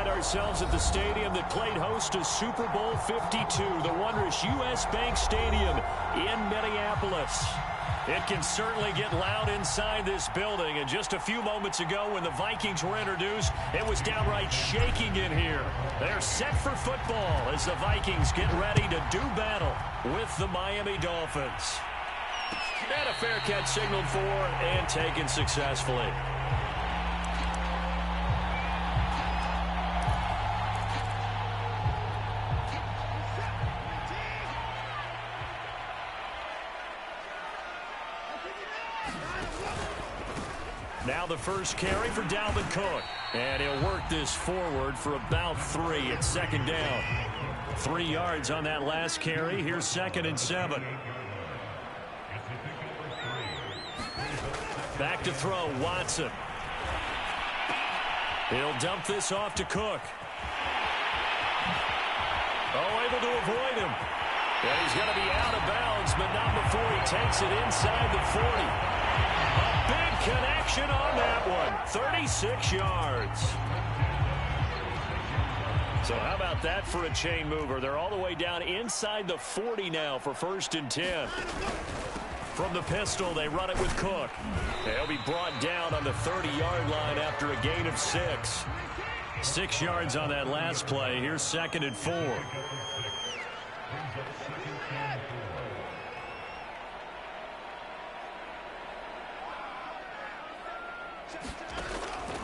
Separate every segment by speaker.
Speaker 1: find ourselves at the stadium that played host to Super Bowl 52, the wondrous U.S. Bank Stadium in Minneapolis. It can certainly get loud inside this building, and just a few moments ago when the Vikings were introduced, it was downright shaking in here. They're set for football as the Vikings get ready to do battle with the Miami Dolphins. And a fair catch signaled for and taken successfully. Now the first carry for Dalvin Cook. And he'll work this forward for about 3 at second down. 3 yards on that last carry. Here's 2nd and 7. Back to throw, Watson. He'll dump this off to Cook. Oh, able to avoid him. And he's going to be out of bounds, but not before he takes it inside the 40. A big connection on that one. 36 yards. So how about that for a chain mover? They're all the way down inside the 40 now for 1st and 10. From the pistol, they run it with Cook. He'll be brought down on the 30-yard line after a gain of 6. 6 yards on that last play. Here's 2nd and 4.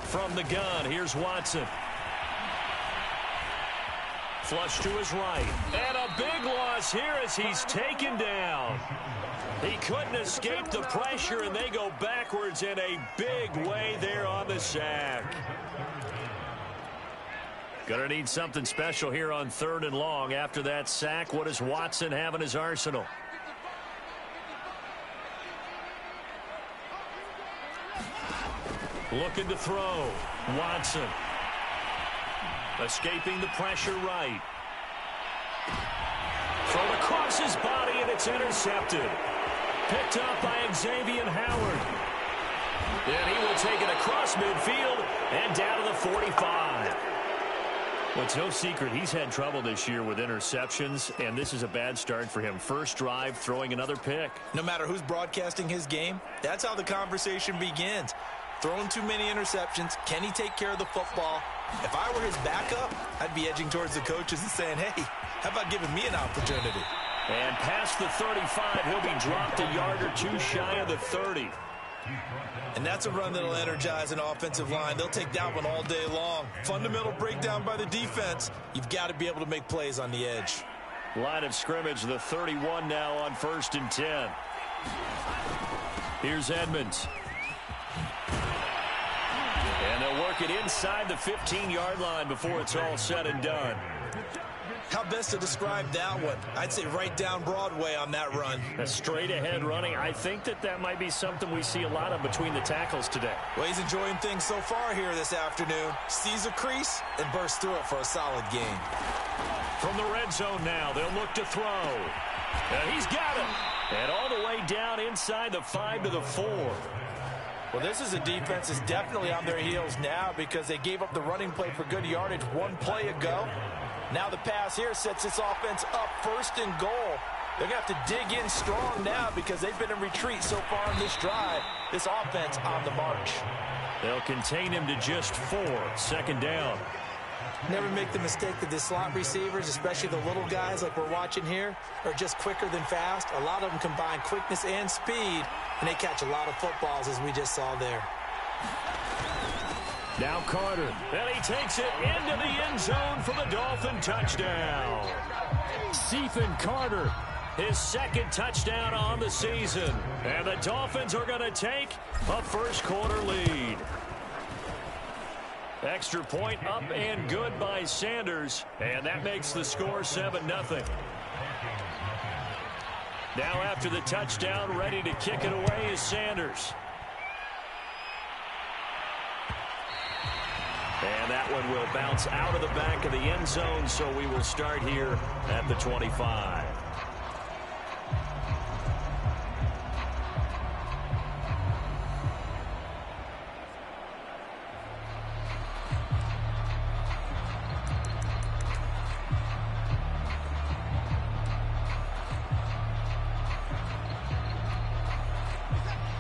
Speaker 1: From the gun, here's Watson. Flush to his right. And a big loss here as he's taken down. He couldn't escape the pressure, and they go backwards in a big way there on the sack. Gonna need something special here on 3rd and long. After that sack, what does Watson have in his arsenal? Looking to throw. Watson. Escaping the pressure right. Thrown across his body, and it's intercepted. Picked up by Xavier Howard. And he will take it across midfield and down to the 45. Well, it's no secret he's had trouble this year with interceptions, and this is a bad start for him. First drive, throwing another pick.
Speaker 2: No matter who's broadcasting his game, that's how the conversation begins. Throwing too many interceptions. Can he take care of the football? If I were his backup, I'd be edging towards the coaches and saying, hey, how about giving me an opportunity?
Speaker 1: And past the 35, he'll be dropped a yard or two shy of the 30.
Speaker 2: And that's a run that'll energize an offensive line. They'll take that one all day long. Fundamental breakdown by the defense. You've got to be able to make plays on the edge.
Speaker 1: Line of scrimmage, the 31 now on 1st and 10. Here's Edmonds. And they'll work it inside the 15-yard line before it's all said and done.
Speaker 2: How best to describe that one? I'd say right down Broadway on that run.
Speaker 1: A straight-ahead running. I think that might be something we see a lot of between the tackles today.
Speaker 2: Well, he's enjoying things so far here this afternoon. Sees a crease and bursts through it for a solid gain.
Speaker 1: From the red zone now, they'll look to throw. And he's got it. And all the way down inside the 5 to the 4.
Speaker 2: Well, this is a defense that's definitely on their heels now because they gave up the running play for good yardage one play ago. Now the pass here sets this offense up 1st and goal. They're going to have to dig in strong now because they've been in retreat so far in this drive. This offense on the march.
Speaker 1: They'll contain him to just 4. 2nd down.
Speaker 2: Never make the mistake that the slot receivers, especially the little guys like we're watching here, are just quicker than fast. A lot of them combine quickness and speed, and they catch a lot of footballs as we just saw there.
Speaker 1: Now Carter, and he takes it into the end zone for the Dolphin touchdown. Stephen Carter, his 2nd touchdown on the season. And the Dolphins are going to take a first-quarter lead. Extra point up and good by Sanders, and that makes the score 7-0. Now after the touchdown, ready to kick it away is Sanders. And that one will bounce out of the back of the end zone, so we will start here at the 25.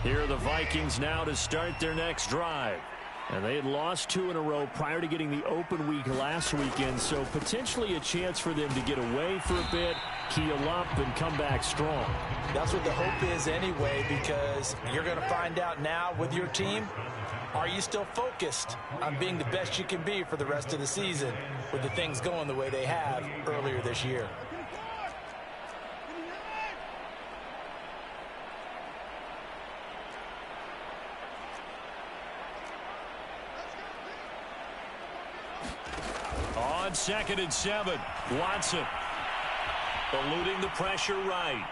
Speaker 1: Here are the Vikings now to start their next drive. And they had lost 2 in a row prior to getting the open week last weekend, so potentially a chance for them to get away for a bit, keel up, and come back strong.
Speaker 2: That's what the hope is anyway, because you're going to find out now with your team, are you still focused on being the best you can be for the rest of the season with the things going the way they have earlier this year?
Speaker 1: On 2nd and 7, Watson eluding the pressure right.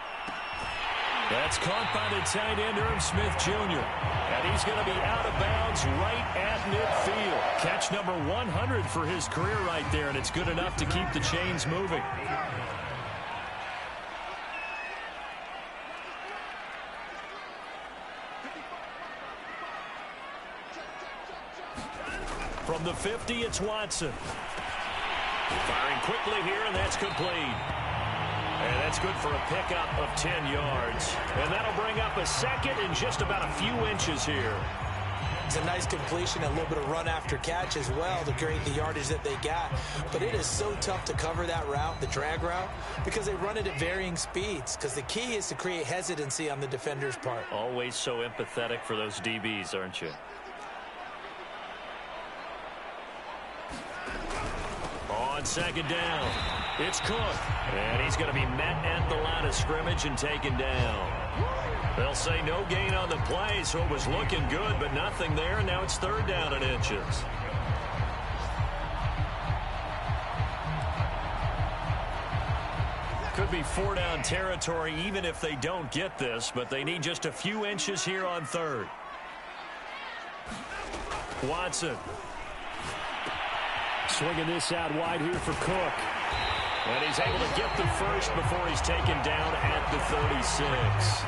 Speaker 1: That's caught by the tight end, Irv Smith Jr. And he's going to be out of bounds right at midfield. Catch number 100 for his career right there, and it's good enough to keep the chains moving. From the 50, it's Watson. Firing quickly here, and that's complete. And that's good for a pickup of 10 yards. And that'll bring up a second and just about a few inches here.
Speaker 2: It's a nice completion, a little bit of run after catch as well to create the yardage that they got. But it is so tough to cover that route, the drag route, because they run it at varying speeds. Because the key is to create hesitancy on the defender's part.
Speaker 1: Always so empathetic for those DBs, aren't you? On 2nd down, it's Cook. And he's going to be met at the line of scrimmage and taken down. They'll say no gain on the play, so it was looking good, but nothing there. And now it's 3rd down and inches. Could be 4-down territory even if they don't get this, but they need just a few inches here on 3rd. Watson. Swinging this out wide here for Cook. And he's able to get the first before he's taken down at the 36.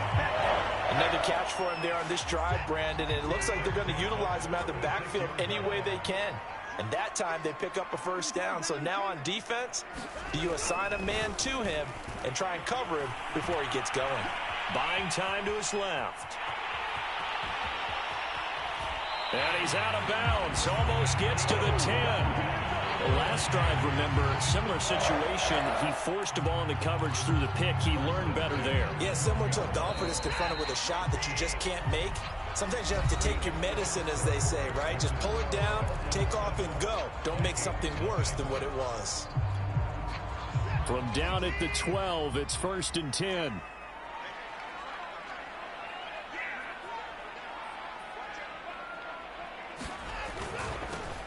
Speaker 2: Another catch for him there on this drive, Brandon. And it looks like they're going to utilize him out of the backfield any way they can. And that time they pick up a 1st down. So now on defense, do you assign a man to him and try and cover him before he gets going?
Speaker 1: Buying time to his left. And he's out of bounds. Almost gets to the 10. The last drive, remember, similar situation. He forced a ball into coverage through the pick. He learned better there.
Speaker 2: Yeah, similar to a golfer that's confronted with a shot that you just can't make. Sometimes you have to take your medicine, as they say, right? Just pull it down, take off, and go. Don't make something worse than what it was.
Speaker 1: From down at the 12, it's 1st and 10.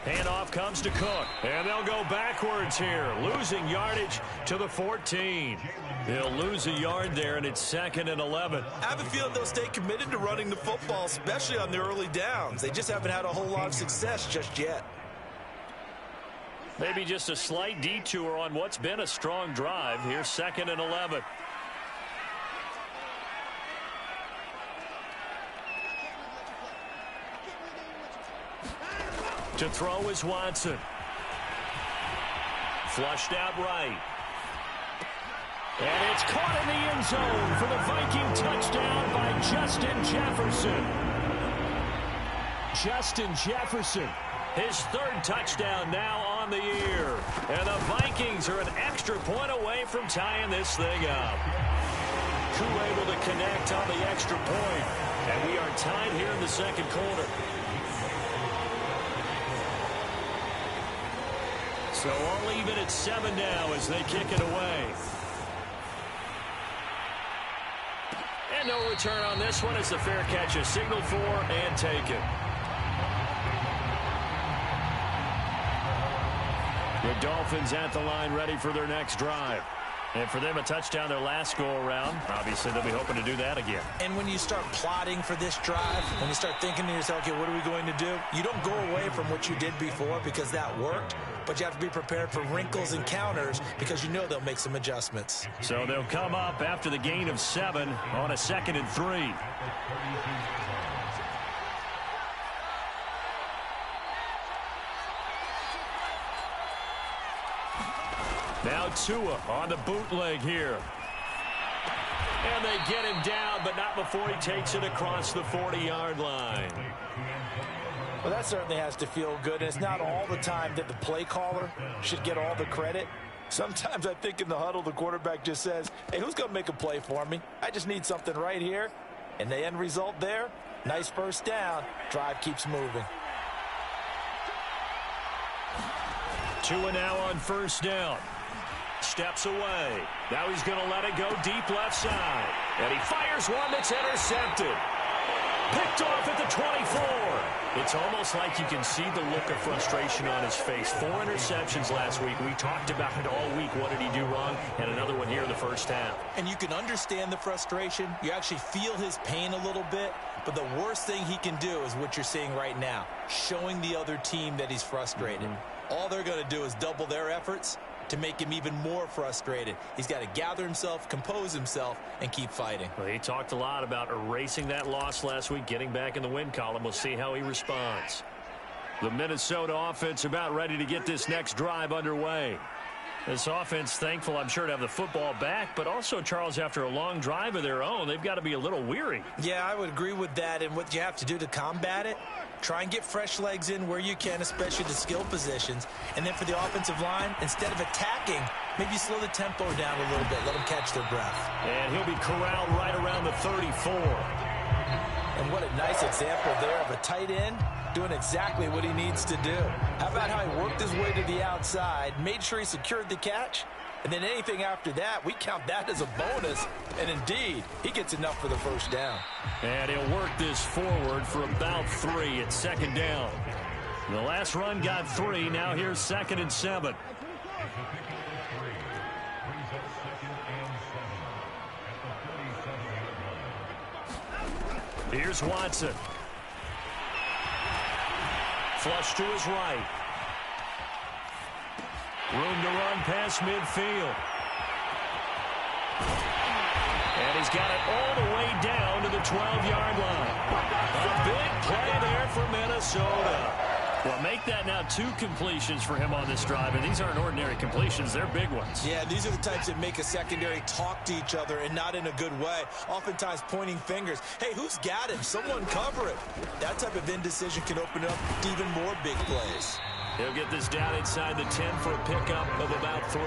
Speaker 1: Handoff comes to Cook, and they'll go backwards here, losing yardage to the 14. He'll lose a yard there, and it's 2nd and 11.
Speaker 2: I have a feeling they'll stay committed to running the football, especially on the early downs. They just haven't had a whole lot of success just yet.
Speaker 1: Maybe just a slight detour on what's been a strong drive. Here's 2nd and 11. To throw is Watson. Flushed out right. And it's caught in the end zone for the Viking touchdown by Justin Jefferson. Justin Jefferson, his 3rd touchdown now on the year. And the Vikings are an extra point away from tying this thing up. Koo able to connect on the extra point. And we are tied here in the 2nd quarter. So all even at 7 now as they kick it away. And no return on this one as the fair catch is signaled for and taken. The Dolphins at the line ready for their next drive. And for them, a touchdown their last go-around. Obviously, they'll be hoping to do that again.
Speaker 2: And when you start plotting for this drive, when you start thinking to yourself, okay, what are we going to do? You don't go away from what you did before because that worked, but you have to be prepared for wrinkles and counters because you know they'll make some adjustments.
Speaker 1: So they'll come up after the gain of 7 on a 2nd and 3. Now Tua on the bootleg here. And they get him down, but not before he takes it across the 40-yard line.
Speaker 2: Well, that certainly has to feel good. And it's not all the time that the play caller should get all the credit. Sometimes I think in the huddle, the quarterback just says, hey, who's going to make a play for me? I just need something right here. And the end result there, nice first down. Drive keeps moving.
Speaker 1: 2 now on first down. Steps away. Now he's going to let it go deep left side. And he fires one that's intercepted. Picked off at the 24. It's almost like you can see the look of frustration on his face. 4 interceptions last week. We talked about it all week. What did he do wrong? And another one here in the first half.
Speaker 2: And you can understand the frustration. You actually feel his pain a little bit. But the worst thing he can do is what you're seeing right now, showing the other team that he's frustrated. All they're going to do is double their efforts to make him even more frustrated. He's got to gather himself, compose himself, and keep fighting.
Speaker 1: Well, he talked a lot about erasing that loss last week, getting back in the win column. We'll see how he responds. The Minnesota offense about ready to get this next drive underway. This offense thankful, I'm sure, to have the football back, but also, Charles, after a long drive of their own, they've got to be a little weary.
Speaker 2: Yeah, I would agree with that, and what you have to do to combat it, try and get fresh legs in where you can, especially the skill positions. And then for the offensive line, instead of attacking, maybe slow the tempo down a little bit, let them catch their breath.
Speaker 1: And he'll be corralled right around the 34.
Speaker 2: And what a nice example there of a tight end doing exactly what he needs to do. How about how he worked his way to the outside, made sure he secured the catch, and then anything after that, we count that as a bonus. And indeed, he gets enough for the first down.
Speaker 1: And he'll work this forward for about 3 at second down. The last run got 3. Now here's 2nd and 7. Here's Watson. Flush to his right. Room to run past midfield. And he's got it all the way down to the 12-yard line. A big play there for Minnesota. Well, make that now 2 completions for him on this drive, and these aren't ordinary completions. They're big ones.
Speaker 2: Yeah, these are the types that make a secondary talk to each other, and not in a good way. Oftentimes pointing fingers. Hey, who's got him? Someone cover it. That type of indecision can open up to even more big plays.
Speaker 1: He'll get this down inside the 10 for a pickup of about 3.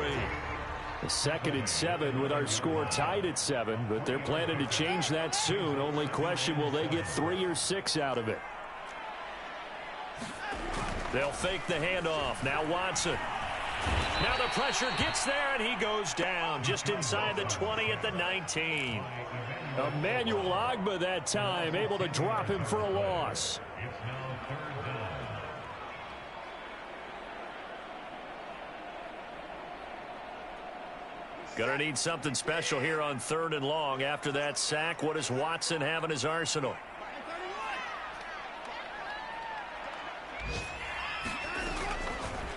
Speaker 1: The 2nd and 7 with our score tied at 7, but they're planning to change that soon. Only question, will they get 3 or 6 out of it? They'll fake the handoff. Now Watson. Now the pressure gets there, and he goes down just inside the 20 at the 19. Emmanuel Ogbah that time, able to drop him for a loss. Gonna need something special here on 3rd and long. After that sack, what does Watson have in his arsenal?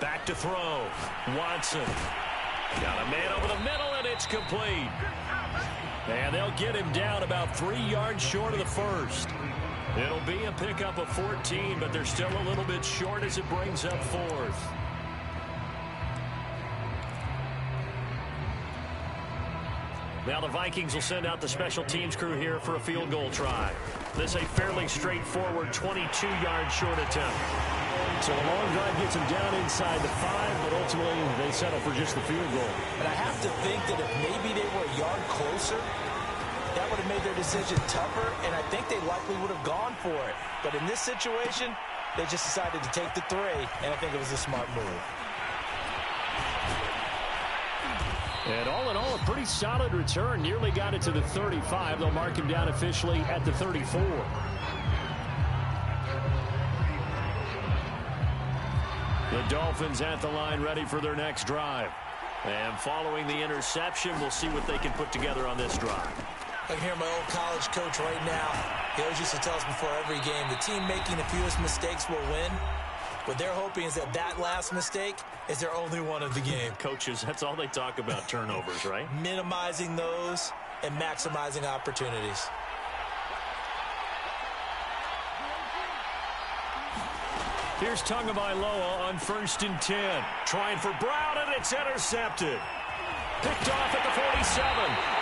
Speaker 1: Back to throw. Watson. Got a man over the middle, and it's complete. And they'll get him down about 3 yards short of the first. It'll be a pickup of 14, but they're still a little bit short as it brings up 4th. Now the Vikings will send out the special teams crew here for a field goal try. This is a fairly straightforward 22-yard short attempt. So a long drive gets him down inside the 5, but ultimately they settle for just the field goal.
Speaker 2: And I have to think that if maybe they were a yard closer, that would have made their decision tougher, and I think they likely would have gone for it. But in this situation, they just decided to take the 3, and I think it was a smart move.
Speaker 1: And all in all, a pretty solid return. Nearly got it to the 35. They'll mark him down officially at the 34. The Dolphins at the line, ready for their next drive. And following the interception, we'll see what they can put together on this drive.
Speaker 2: I can hear my old college coach right now. He always used to tell us before every game, the team making the fewest mistakes will win. What they're hoping is that that last mistake is their only one of the game.
Speaker 1: Coaches, that's all they talk about, turnovers, right?
Speaker 2: Minimizing those and maximizing opportunities.
Speaker 1: Here's Tagovailoa on 1st and 10. Trying for Brown, and it's intercepted. Picked off at the 47.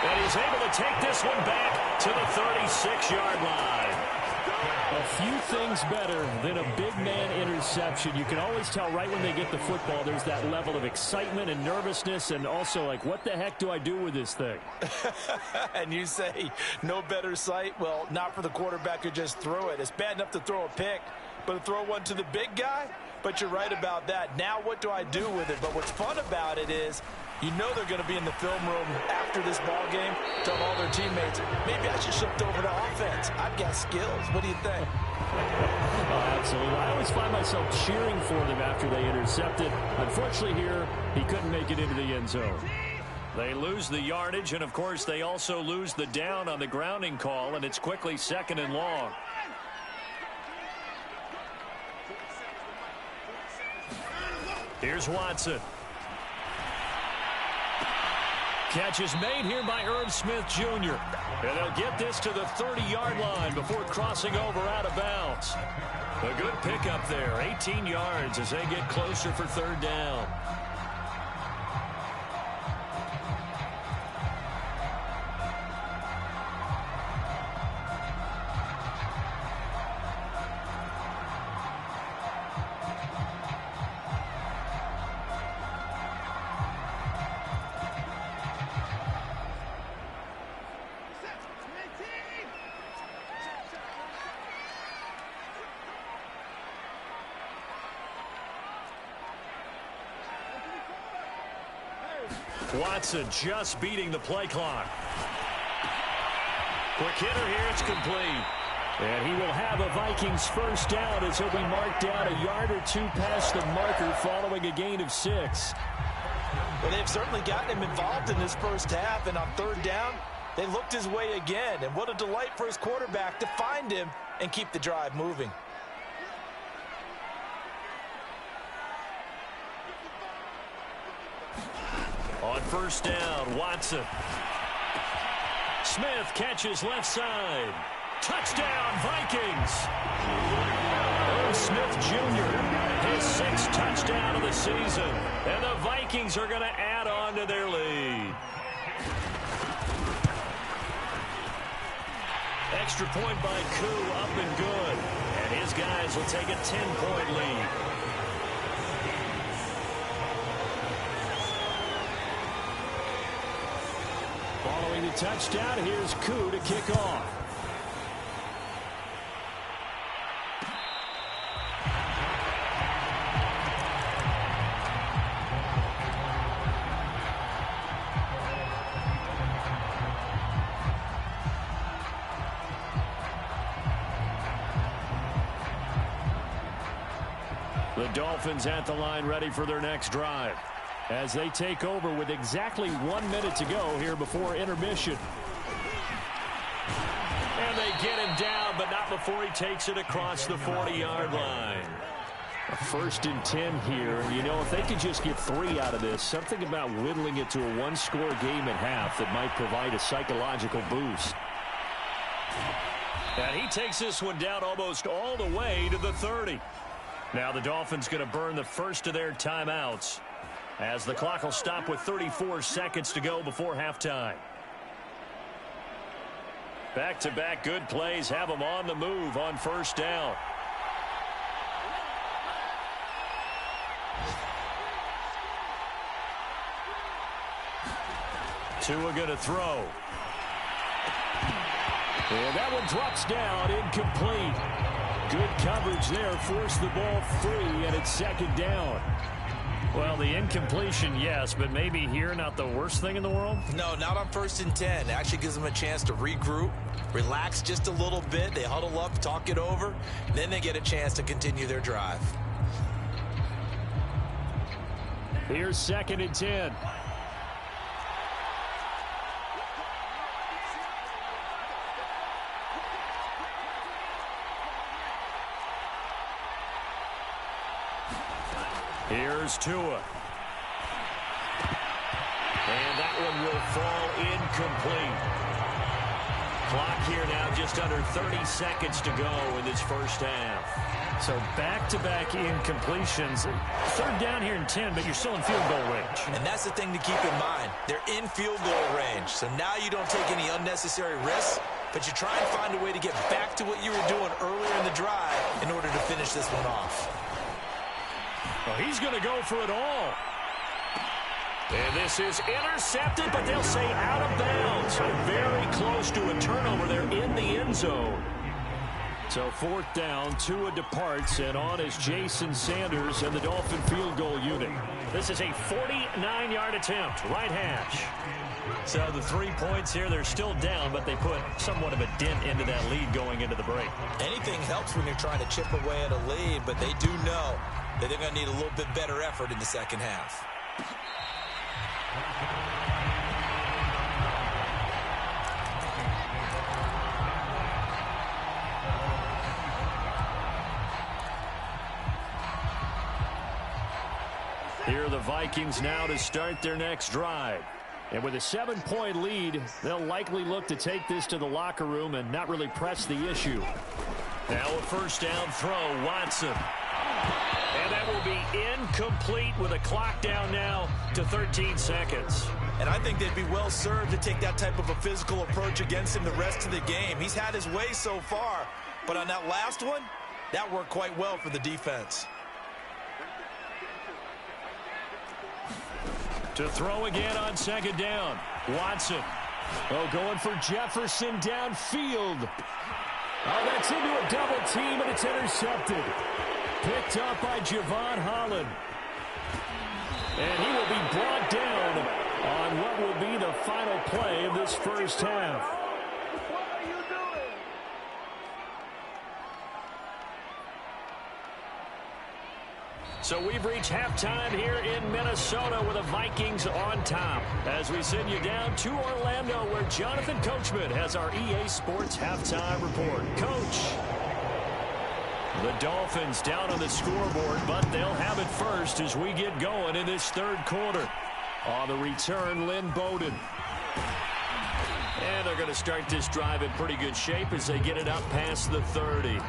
Speaker 1: And he's able to take this one back to the 36-yard line. A few things better than a big man interception. You can always tell right when they get the football, there's that level of excitement and nervousness, and also like, what the heck do I do with this thing?
Speaker 2: And you say no better sight? Well, not for the quarterback who just threw it. It's bad enough to throw a pick, but to throw one to the big guy? But you're right about that. Now what do I do with it? But what's fun about it is you know they're going to be in the film room after this ball game, tell all their teammates, maybe I should shift over to offense. I've got skills. What do you think?
Speaker 1: Oh, absolutely. I always find myself cheering for them after they intercepted. Unfortunately here, he couldn't make it into the end zone. They lose the yardage, and of course they also lose the down on the grounding call, and it's quickly 2nd and long. Here's Watson. Catch is made here by Irv Smith Jr. And they'll get this to the 30-yard line before crossing over out of bounds. A good pickup there, 18 yards as they get closer for 3rd down. Watson just beating the play clock. Quick hitter here, it's complete. And he will have a Vikings 1st down as he'll be marked down a yard or two past the marker following a gain of 6.
Speaker 2: Well, they've certainly gotten him involved in this first half, and on 3rd down, they looked his way again. And what a delight for his quarterback to find him and keep the drive moving.
Speaker 1: On 1st down, Watson. Smith catches left side. Touchdown, Vikings. Irv Smith Jr., his 6th touchdown of the season. And the Vikings are going to add on to their lead. Extra point by Koo, up and good. And his guys will take a 10-point lead. Following the touchdown, here's Koo to kick off. The Dolphins at the line ready for their next drive as they take over with exactly 1 minute to go here before intermission. And they get him down, but not before he takes it across the 40-yard line. A 1st and 10 here. You know, if they could just get 3 out of this, something about whittling it to a 1-score game at half that might provide a psychological boost. And he takes this one down almost all the way to the 30. Now the Dolphins going to burn the first of their timeouts as the clock will stop with 34 seconds to go before halftime. Back-to-back good plays have them on the move on 1st down. Tua going to throw. And that one drops down, incomplete. Good coverage there, forced the ball free, and it's 2nd down. Well, the incompletion, yes, but maybe here not the worst thing in the world?
Speaker 2: No, not on 1st and 10. It actually gives them a chance to regroup, relax just a little bit. They huddle up, talk it over, then they get a chance to continue their drive.
Speaker 1: Here's 2nd and 10. Here's Tua. And that one will fall incomplete. Clock here now just under 30 seconds to go in this 1st half. So back-to-back incompletions. Third down here in 10, but you're still in field goal range.
Speaker 2: And that's the thing to keep in mind. They're in field goal range. So now you don't take any unnecessary risks, but you try and find a way to get back to what you were doing earlier in the drive in order to finish this one off.
Speaker 1: Well, he's going to go for it all. And this is intercepted, but they'll say out of bounds. So very close to a turnover there in the end zone. So fourth down, Tua departs, and on is Jason Sanders and the Dolphin field goal unit. This is a 49-yard attempt, right hash. So the 3 points here, they're still down, but they put somewhat of a dent into that lead going into the break.
Speaker 2: Anything helps when you're trying to chip away at a lead, but they do know that they're going to need a little bit better effort in the second half.
Speaker 1: Here are the Vikings now to start their next drive. And with a 7-point lead, they'll likely look to take this to the locker room and not really press the issue. Now a first down throw, Watson. And that will be incomplete with a clock down now to 13 seconds.
Speaker 2: And I think they'd be well served to take that type of a physical approach against him the rest of the game. He's had his way so far, but on that last one, that worked quite well for the defense.
Speaker 1: To throw again on second down. Watson. Oh, going for Jefferson downfield. Oh, that's into a double team, and it's intercepted. Picked up by Javon Holland. And he will be brought down on what will be the final play of this first half. So we've reached halftime here in Minnesota with the Vikings on top. As we send you down to Orlando, where Jonathan Coachman has our EA Sports halftime report. Coach. The Dolphins down on the scoreboard, but they'll have it first as we get going in this third quarter. On the return, Lynn Bowden. And they're going to start this drive in pretty good shape as they get it up past the 30.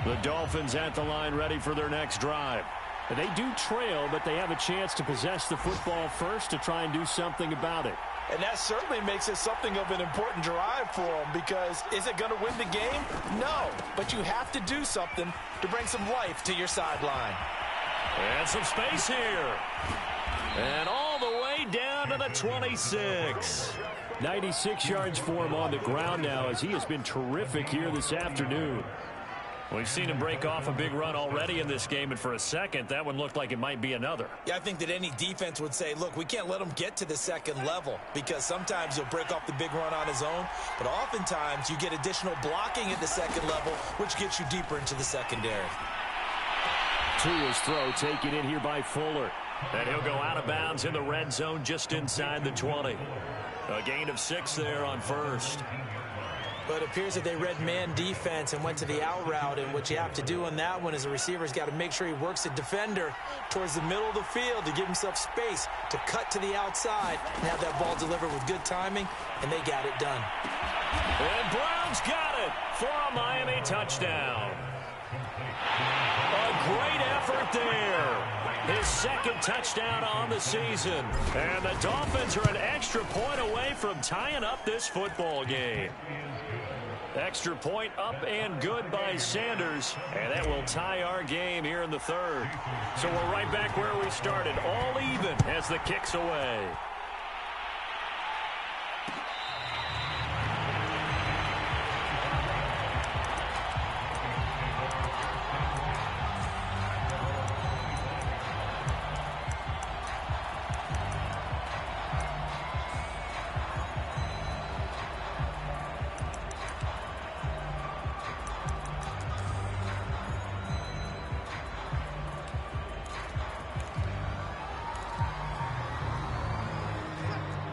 Speaker 1: The Dolphins at the line ready for their next drive. They do trail, but they have a chance to possess the football first to try and do something about it.
Speaker 2: And that certainly makes it something of an important drive for them, because is it going to win the game? No, but you have to do something to bring some life to your sideline.
Speaker 1: And some space here. And all the way down to the 26. 96 yards for him on the ground now, as he has been terrific here this afternoon. We've seen him break off a big run already in this game, and for a second, that one looked like it might be another.
Speaker 2: Yeah, I think that any defense would say, look, we can't let him get to the second level, because sometimes he'll break off the big run on his own, but oftentimes you get additional blocking at the second level, which gets you deeper into the secondary.
Speaker 1: Tua's throw taken in here by Fuller. And he'll go out of bounds in the red zone just inside the 20. A gain of 6 there on first.
Speaker 2: But it appears that they read man defense and went to the out route, and what you have to do on that one is the receiver's got to make sure he works the defender towards the middle of the field to give himself space to cut to the outside and have that ball delivered with good timing, and they got it done.
Speaker 1: And Brown's got it for a Miami touchdown. A great effort there. His second touchdown on the season. And the Dolphins are an extra point away from tying up this football game. Extra point up and good by Sanders. And that will tie our game here in the third. So we're right back where we started. All even as the kick's away.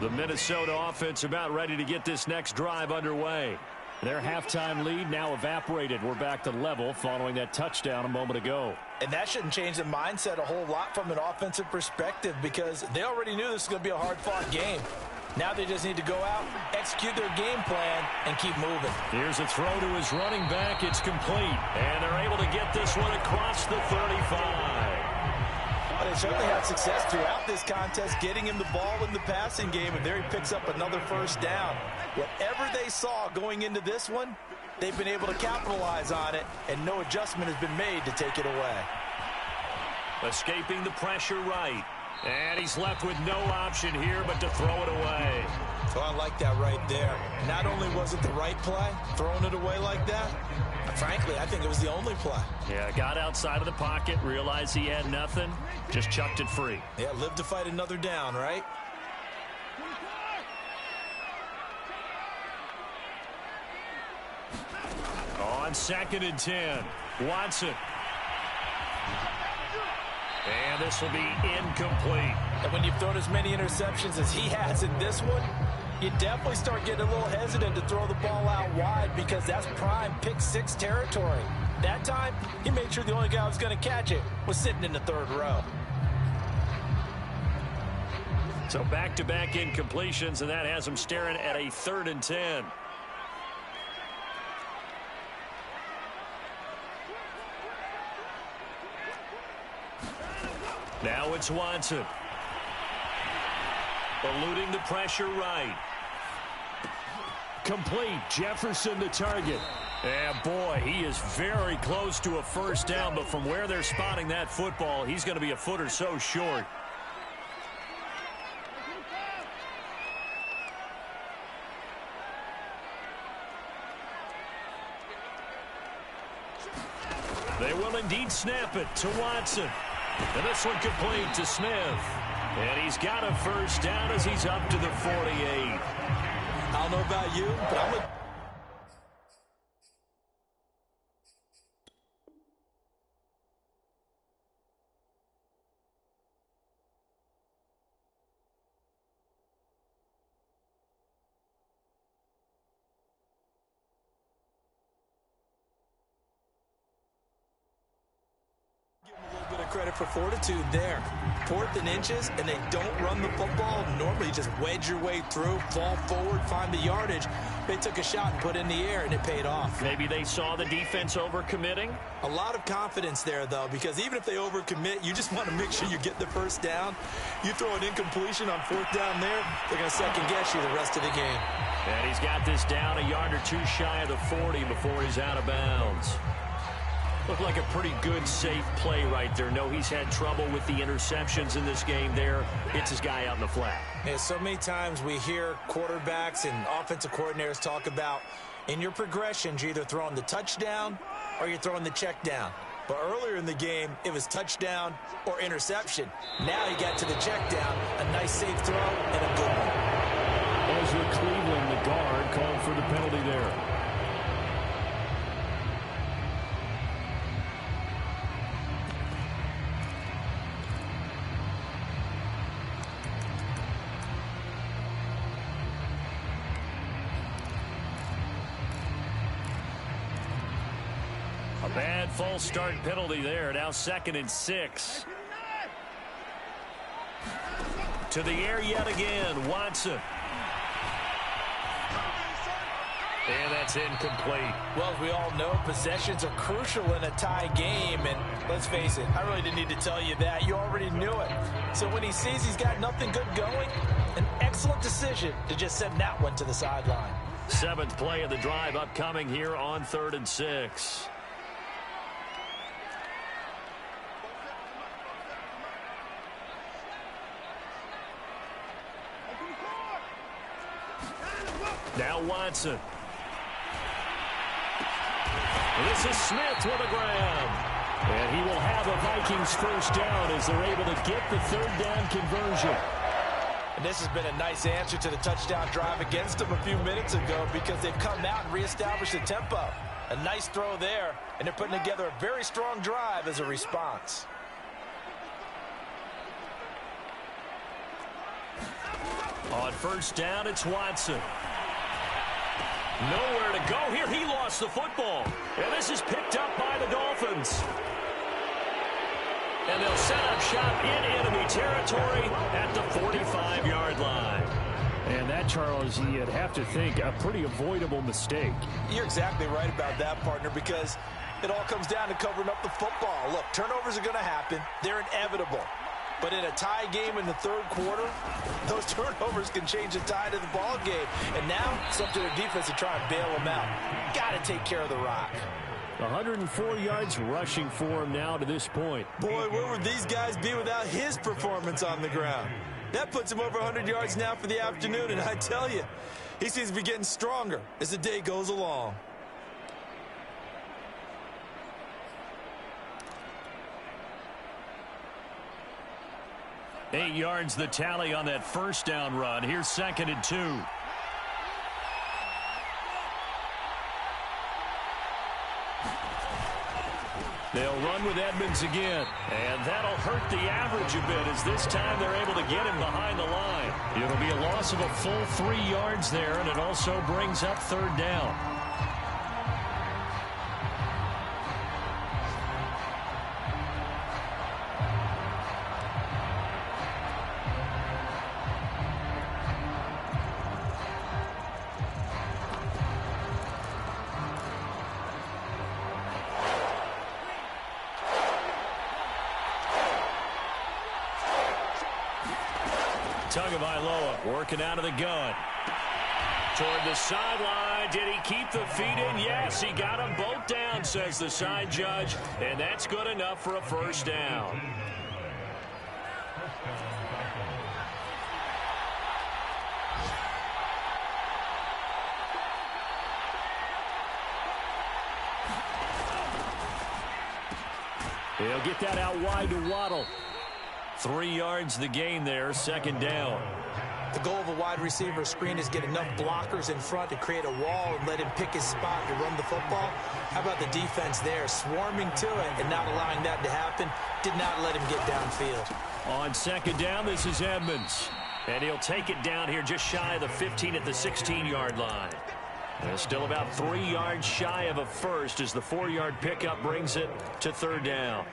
Speaker 1: The Minnesota offense about ready to get this next drive underway. Their halftime lead now evaporated. We're back to level following that touchdown a moment ago.
Speaker 2: And that shouldn't change the mindset a whole lot from an offensive perspective, because they already knew this was going to be a hard-fought game. Now they just need to go out, execute their game plan, and keep moving.
Speaker 1: Here's a throw to his running back. It's complete. And they're able to get this one across the 35.
Speaker 2: Well, they certainly had success throughout this contest, getting him the ball in the passing game, and there he picks up another first down. Whatever they saw going into this one, they've been able to capitalize on it, and no adjustment has been made to take it away.
Speaker 1: Escaping the pressure right. And he's left with no option here but to throw it away.
Speaker 2: So I like that right there. Not only was it the right play, throwing it away like that, frankly, I think it was the only play.
Speaker 1: Yeah, got outside of the pocket, realized he had nothing, just chucked it free.
Speaker 2: Yeah, live to fight another down, right?
Speaker 1: On 2nd and 10, Watson. And this will be incomplete.
Speaker 2: And when you've thrown as many interceptions as he has in this one, you definitely start getting a little hesitant to throw the ball out wide because that's prime pick six territory. That time, he made sure the only guy who was going to catch it was sitting in the third row.
Speaker 1: So back-to-back incompletions, and that has him staring at a 3rd and 10. Now it's Watson. Eluding the pressure right. Complete. Jefferson the target. And boy, he is very close to a first down, but from where they're spotting that football, he's going to be a foot or so short. They will indeed snap it to Watson. And this one complete to Smith. And he's got a first down as he's up to the 48.
Speaker 2: I don't know about you, but I'm a... credit for fortitude there. 4th and inches, and they don't run the football. Normally, you just wedge your way through, fall forward, find the yardage. They took a shot and put it in the air, and it paid off.
Speaker 1: Maybe they saw the defense overcommitting.
Speaker 2: A lot of confidence there, though, because even if they overcommit, you just want to make sure you get the first down. You throw an incompletion on 4th down there, they're going to second-guess you the rest of the game.
Speaker 1: And he's got this down a yard or two shy of the 40 before he's out of bounds. Looked like a pretty good, safe play right there. No, he's had trouble with the interceptions in this game there. Hits his guy out in the flat.
Speaker 2: Yeah, so many times we hear quarterbacks and offensive coordinators talk about in your progressions, you're either throwing the touchdown or you're throwing the check down. But earlier in the game, it was touchdown or interception. Now he got to the check down, a nice safe throw, and a good one.
Speaker 1: Ezra Cleveland, the guard, called for the penalty there. Bad false start penalty there. Now 2nd and 6. To the air yet again. Watson. And that's incomplete.
Speaker 2: Well, as we all know, possessions are crucial in a tie game. And let's face it, I really didn't need to tell you that. You already knew it. So when he sees he's got nothing good going, an excellent decision to just send that one to the sideline.
Speaker 1: 7th play of the drive upcoming here on 3rd and 6. Now Watson. This is Smith with a grab. And he will have a Vikings first down as they're able to get the 3rd down conversion.
Speaker 2: And this has been a nice answer to the touchdown drive against them a few minutes ago because they've come out and reestablished the tempo. A nice throw there, and they're putting together a very strong drive as a response.
Speaker 1: On first down, it's Watson. Nowhere to go here. He lost the football. And this is picked up by the Dolphins. And they'll set up shop in enemy territory at the 45-yard line. And that, Charles, you'd have to think a pretty avoidable mistake.
Speaker 2: You're exactly right about that, partner, because it all comes down to covering up the football. Look, turnovers are going to happen. They're inevitable. But in a tie game in the third quarter, those turnovers can change the tide of the ball game. And now it's up to their defense to try and bail them out. Got to take care of the rock.
Speaker 1: 104 yards rushing for him now to this point.
Speaker 2: Boy, where would these guys be without his performance on the ground? That puts him over 100 yards now for the afternoon, and I tell you, he seems to be getting stronger as the day goes along.
Speaker 1: Eight yards the tally on that first down run. Here's 2nd and 2. They'll run with Edmonds again. And that'll hurt the average a bit as this time they're able to get him behind the line. It'll be a loss of a full 3 yards there, and it also brings up 3rd down. Tagovailoa working out of the gun. Toward the sideline. Did he keep the feet in? Yes, he got them both down, says the side judge. And that's good enough for a first down. He'll get that out wide to Waddle. 3 yards the gain there, 2nd down.
Speaker 2: The goal of a wide receiver screen is get enough blockers in front to create a wall and let him pick his spot to run the football. How about the defense there, swarming to it and not allowing that to happen? Did not let him get downfield.
Speaker 1: On 2nd down, this is Edmonds. And he'll take it down here just shy of the 15 at the 16-yard line. And still about 3 yards shy of a first as the 4-yard pickup brings it to 3rd down.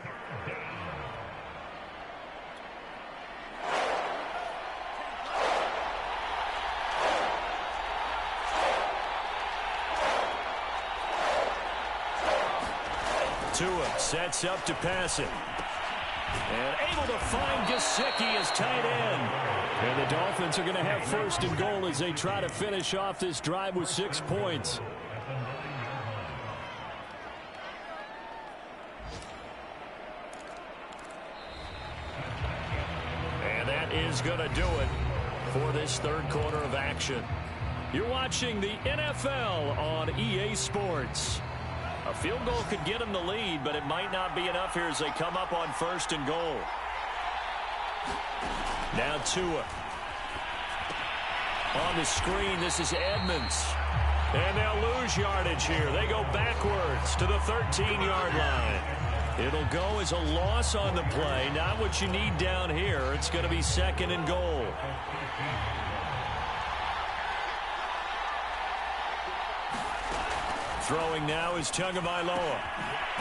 Speaker 1: Tua sets up to pass it. And able to find Gesicki as tight end. And the Dolphins are going to have 1st and goal as they try to finish off this drive with 6 points. And that is going to do it for this 3rd quarter of action. You're watching the NFL on EA Sports. A field goal could get them the lead, but it might not be enough here as they come up on 1st and goal. Now Tua. On the screen, this is Edmonds. And they'll lose yardage here. They go backwards to the 13-yard line. It'll go as a loss on the play. Not what you need down here. It's going to be 2nd and goal. Throwing now is Tagovailoa.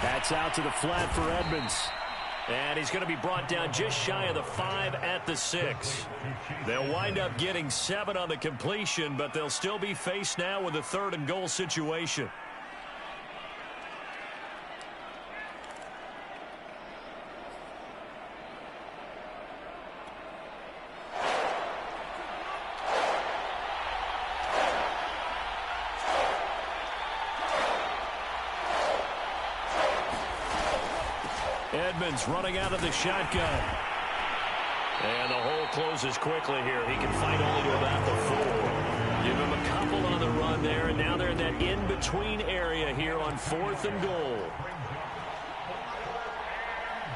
Speaker 1: That's out to the flat for Edmonds. And he's going to be brought down just shy of the 5 at the 6. They'll wind up getting 7 on the completion, but they'll still be faced now with a 3rd and goal situation. Edmonds running out of the shotgun. And the hole closes quickly here. He can fight only to about the 4. Give him a couple on the run there, and now they're in that in-between area here on 4th and goal.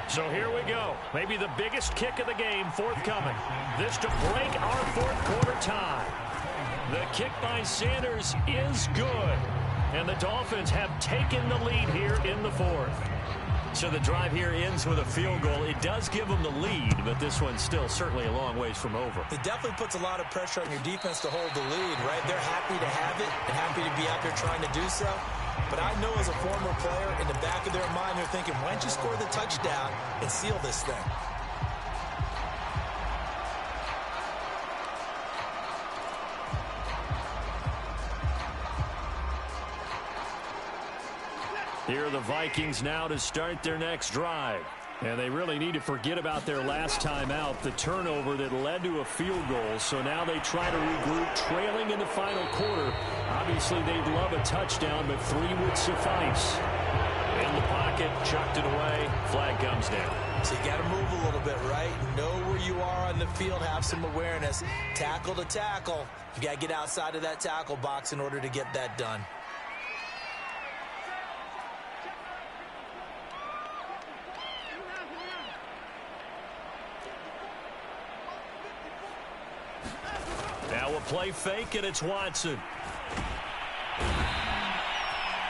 Speaker 1: So here we go. Maybe the biggest kick of the game forthcoming. This to break our 4th quarter tie. The kick by Sanders is good. And the Dolphins have taken the lead here in the 4th. So the drive here ends with a field goal. It does give them the lead, but this one's still certainly a long ways from over.
Speaker 2: It definitely puts a lot of pressure on your defense to hold the lead, right? They're happy to have it and happy to be out there trying to do so. But I know as a former player, in the back of their mind, they're thinking, why don't you score the touchdown and seal this thing?
Speaker 1: Here are the Vikings now to start their next drive. And they really need to forget about their last time out, the turnover that led to a field goal. So now they try to regroup, trailing in the final quarter. Obviously, they'd love a touchdown, but 3 would suffice. In the pocket, chucked it away. Flag comes down.
Speaker 2: So you got to move a little bit, right? Know where you are on the field, have some awareness. Tackle to tackle. You got to get outside of that tackle box in order to get that done.
Speaker 1: Now a play fake, and it's Watson.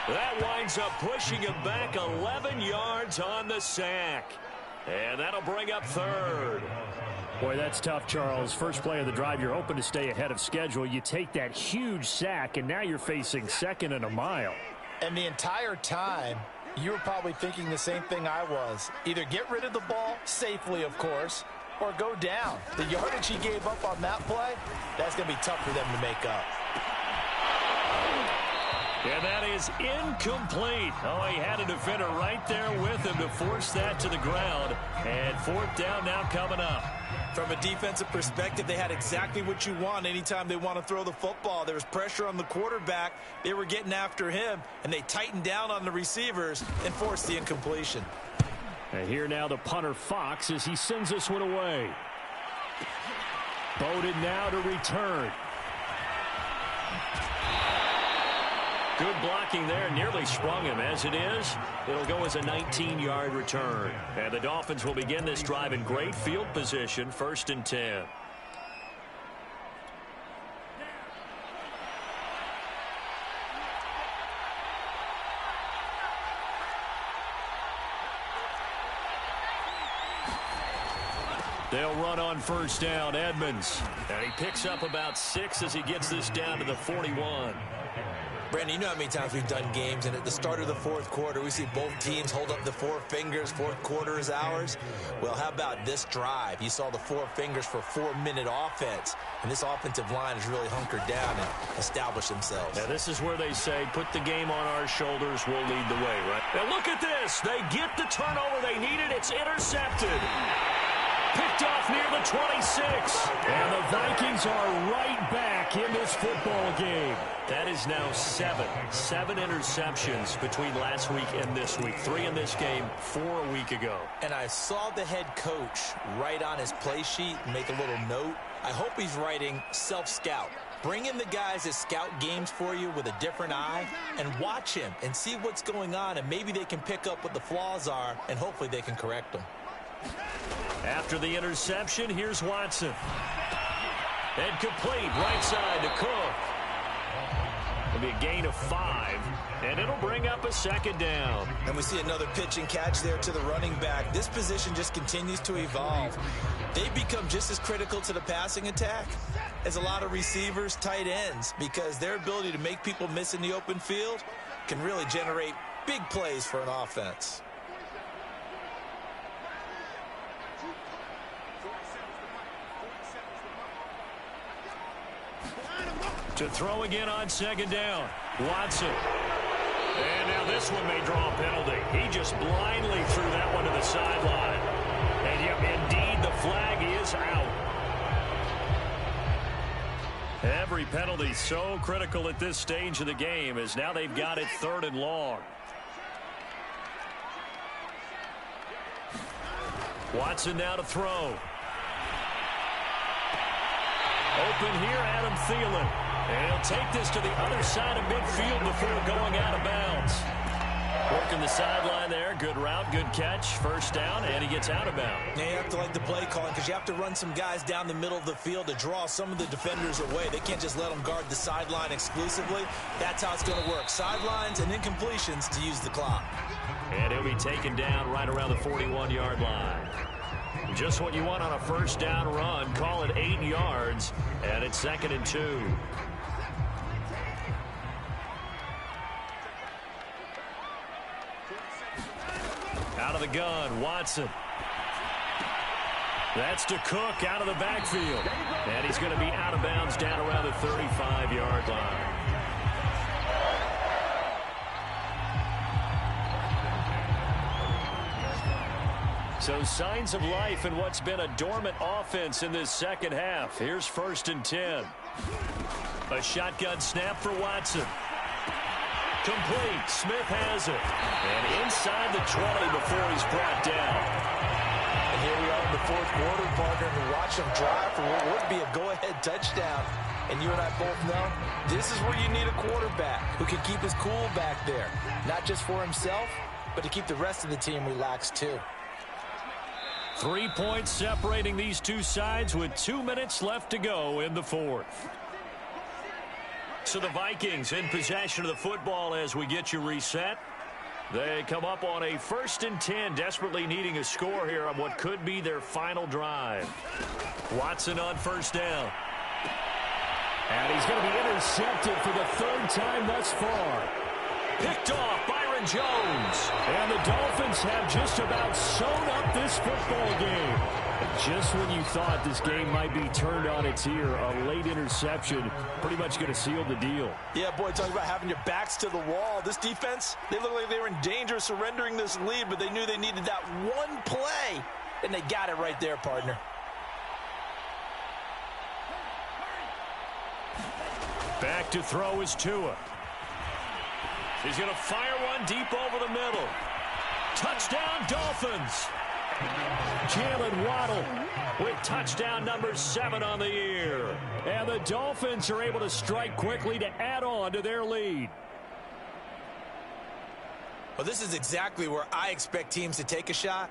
Speaker 1: That winds up pushing him back 11 yards on the sack. And that'll bring up third.
Speaker 3: Boy, that's tough, Charles. First play of the drive, you're hoping to stay ahead of schedule. You take that huge sack, and now you're facing 2nd and a mile.
Speaker 2: And the entire time, you were probably thinking the same thing I was. Either get rid of the ball, safely, of course, or go down. The yardage he gave up on that play, that's going to be tough for them to make up.
Speaker 1: And that is incomplete. Oh, he had a defender right there with him to force that to the ground. And 4th down now coming up.
Speaker 2: From a defensive perspective, they had exactly what you want anytime they want to throw the football. There was pressure on the quarterback. They were getting after him, and they tightened down on the receivers and forced the incompletion.
Speaker 3: And here now the punter Fox as he sends this one away. Bowden now to return.
Speaker 1: Good blocking there, nearly sprung him. As it is, it'll go as a 19-yard return. And the Dolphins will begin this drive in great field position, 1st and 10. They'll run on 1st down, Edmonds. And he picks up about 6 as he gets this down to the 41.
Speaker 2: Brandon, you know how many times we've done games, and at the start of the 4th quarter, we see both teams hold up the 4 fingers, 4th quarter is ours. Well, how about this drive? You saw the 4 fingers for 4-minute offense, and this offensive line has really hunkered down and established themselves.
Speaker 1: Now, this is where they say, put the game on our shoulders, we'll lead the way, right? Now, look at this. They get the turnover they needed. It's intercepted. Picked off near the 26.
Speaker 3: And the Vikings are right back in this football game.
Speaker 1: That is now 7 interceptions between last week and this week. 3 in this game, 4 a week ago.
Speaker 2: And I saw the head coach write on his play sheet, make a little note. I hope he's writing self-scout. Bring in the guys that scout games for you with a different eye and watch him and see what's going on, and maybe they can pick up what the flaws are, and hopefully they can correct them.
Speaker 1: After the interception, here's Watson. And complete, right side to Cook. It'll be a gain of 5, and it'll bring up a 2nd down.
Speaker 2: And we see another pitch and catch there to the running back. This position just continues to evolve. They become just as critical to the passing attack as a lot of receivers, tight ends, because their ability to make people miss in the open field can really generate big plays for an offense.
Speaker 1: To throw again on 2nd down. Watson. And now this one may draw a penalty. He just blindly threw that one to the sideline. And yep, indeed, the flag is out. Every penalty so critical at this stage of the game, as now they've got it 3rd and long. Watson now to throw. Open here, Adam Thielen. And he'll take this to the other side of midfield before going out of bounds. Working the sideline there. Good route, good catch. 1st down, and he gets out of bounds.
Speaker 2: Yeah, you have to like the play calling because you have to run some guys down the middle of the field to draw some of the defenders away. They can't just let them guard the sideline exclusively. That's how it's going to work. Sidelines and incompletions to use the clock.
Speaker 1: And he'll be taken down right around the 41-yard line. Just what you want on a 1st down run. Call it 8 yards, and it's 2nd and 2. Out of the gun, Watson. That's to Cook out of the backfield. And he's going to be out of bounds down around the 35-yard line. So signs of life in what's been a dormant offense in this second half. Here's 1st and 10. A shotgun snap for Watson. Complete. Smith has it. And inside the 20 before he's brought down.
Speaker 2: And here we are in the 4th quarter, partner, and watch him drive for what would be a go-ahead touchdown. And you and I both know this is where you need a quarterback who can keep his cool back there. Not just for himself, but to keep the rest of the team relaxed too.
Speaker 1: 3 points separating these two sides with 2 minutes left to go in the 4th. So the Vikings in possession of the football as we get you reset. They come up on a 1st and 10, desperately needing a score here on what could be their final drive. Watson on 1st down.
Speaker 3: And he's going to be intercepted for the 3rd time thus far.
Speaker 1: Picked off Byron Jones.
Speaker 3: And the Dolphins have just about sewn up this football game. Just when you thought this game might be turned on its ear, a late interception pretty much going to seal the deal.
Speaker 2: Yeah, boy, talking about having your backs to the wall. This defense, they look like they were in danger of surrendering this lead, but they knew they needed that one play, and they got it right there, partner.
Speaker 1: Back to throw is Tua. He's going to fire one deep over the middle. Touchdown, Dolphins.
Speaker 3: Jalen Waddle
Speaker 1: with touchdown number 7 on the year.
Speaker 3: And the Dolphins are able to strike quickly to add on to their lead.
Speaker 2: Well, this is exactly where I expect teams to take a shot.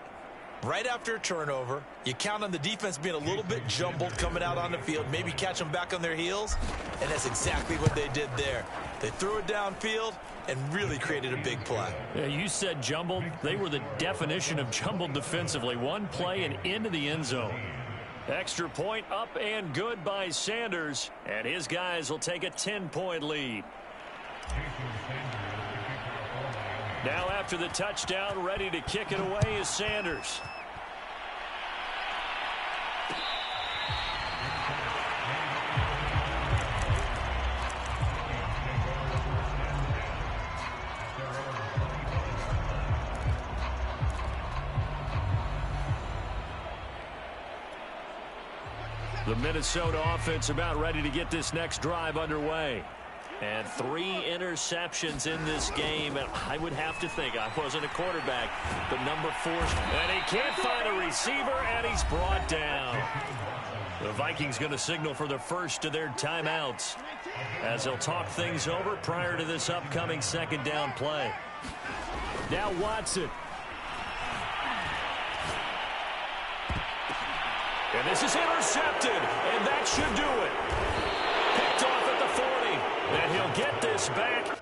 Speaker 2: Right after a turnover, you count on the defense being a little bit jumbled coming out on the field, maybe catch them back on their heels, and that's exactly what they did there. They threw it downfield and really created a big play.
Speaker 1: Yeah, you said jumbled. They were the definition of jumbled defensively. One play and into the end zone. Extra point up and good by Sanders, and his guys will take a 10-point lead. Now after the touchdown, ready to kick it away is Sanders. The Minnesota offense about ready to get this next drive underway. And 3 interceptions in this game. And I would have to think, I wasn't a quarterback, but number 4. And he can't find a receiver, and he's brought down. The Vikings going to signal for the first of their timeouts as they'll talk things over prior to this upcoming 2nd down play.
Speaker 3: Now Watson.
Speaker 1: And this is intercepted, and that should do it. Picked off at the 40, and he'll get this back